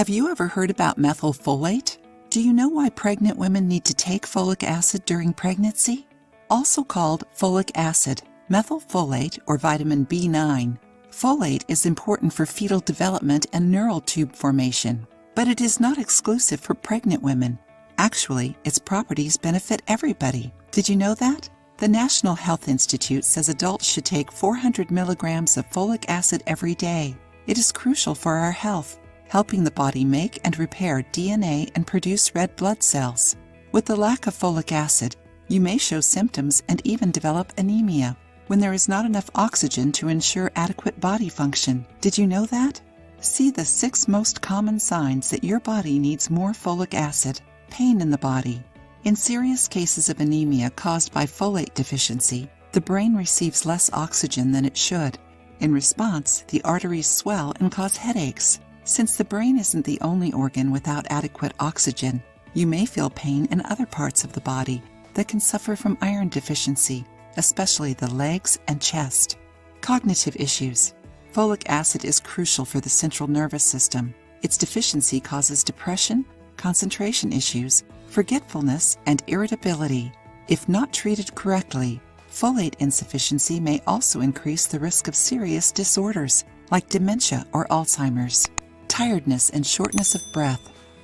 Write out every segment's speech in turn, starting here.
Have you ever heard about methylfolate? Do you know why pregnant women need to take folic acid during pregnancy? Also called folic acid, methylfolate, or vitamin B9. Folate is important for fetal development and neural tube formation, but it is not exclusive for pregnant women. Actually, its properties benefit everybody. Did you know that? The National Health Institute says adults should take 400 milligrams of folic acid every day. It is crucial for our health, helping the body make and repair DNA and produce red blood cells. With the lack of folic acid, you may show symptoms and even develop anemia when there is not enough oxygen to ensure adequate body function. Did you know that? See the 6 most common signs that your body needs more folic acid. Pain in the body. In serious cases of anemia caused by folate deficiency, the brain receives less oxygen than it should. In response, the arteries swell and cause headaches. Since the brain isn't the only organ without adequate oxygen, you may feel pain in other parts of the body that can suffer from iron deficiency, especially the legs and chest. Cognitive issues. Folic acid is crucial for the central nervous system. Its deficiency causes depression, concentration issues, forgetfulness, and irritability. If not treated correctly, folate insufficiency may also increase the risk of serious disorders like dementia or Alzheimer's. Tiredness and shortness of breath.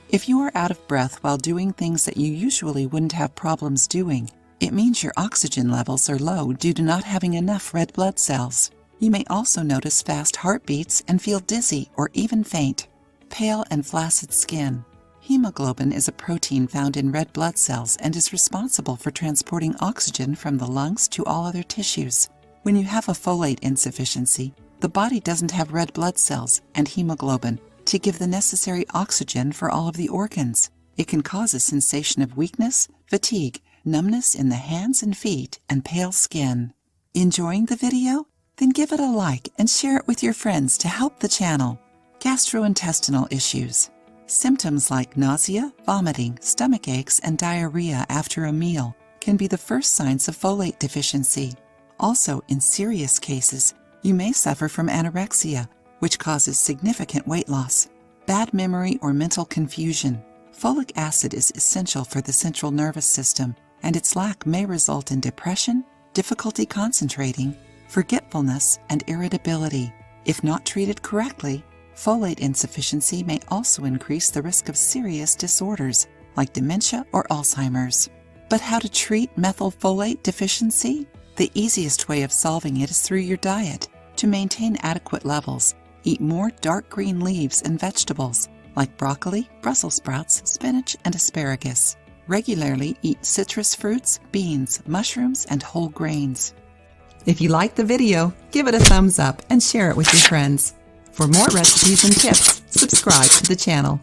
If you are out of breath while doing things that you usually wouldn't have problems doing, it means your oxygen levels are low due to not having enough red blood cells. You may also notice fast heartbeats and feel dizzy or even faint. Pale and flaccid skin. Hemoglobin is a protein found in red blood cells and is responsible for transporting oxygen from the lungs to all other tissues. When you have a folate insufficiency, the body doesn't have red blood cells and hemoglobin to give the necessary oxygen for all of the organs. It can cause a sensation of weakness, fatigue, numbness in the hands and feet, and pale skin. Enjoying the video? Then give it a like and share it with your friends to help the channel. Gastrointestinal issues. Symptoms like nausea, vomiting, stomach aches, and diarrhea after a meal can be the first signs of folate deficiency. Also, in serious cases, you may suffer from anorexia, which causes significant weight loss. Bad memory or mental confusion. Folic acid is essential for the central nervous system, and its lack may result in depression, difficulty concentrating, forgetfulness, and irritability. If not treated correctly, folate insufficiency may also increase the risk of serious disorders like dementia or Alzheimer's. But how to treat methylfolate deficiency? The easiest way of solving it is through your diet. To maintain adequate levels, eat more dark green leaves and vegetables like broccoli, Brussels sprouts, spinach, and asparagus. Regularly eat citrus fruits, beans, mushrooms, and whole grains. If you liked the video, give it a thumbs up and share it with your friends. For more recipes and tips, subscribe to the channel.